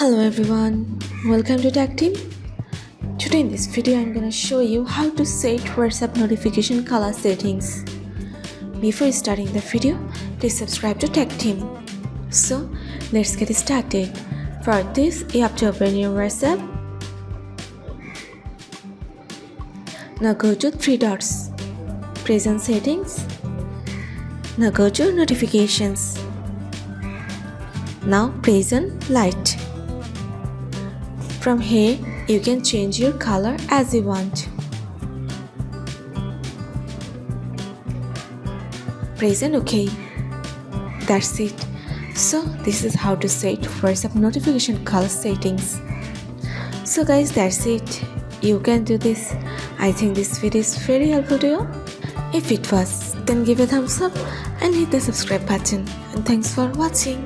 Hello everyone, welcome to Tactim. Today in this video I'm gonna show you how to set WhatsApp notification color settings. Before starting the video, please subscribe to Tactim. So let's get started. For this, you have to open your WhatsApp. Now go to three dots. Press on settings. Now go to notifications. Now press on light. From here, you can change your color as you want. Press on OK. That's it. So this is how to set WhatsApp notification color settings. So guys, that's it. You can do this. I think this video is very helpful to you. If it was, then give a thumbs up and hit the subscribe button. And thanks for watching.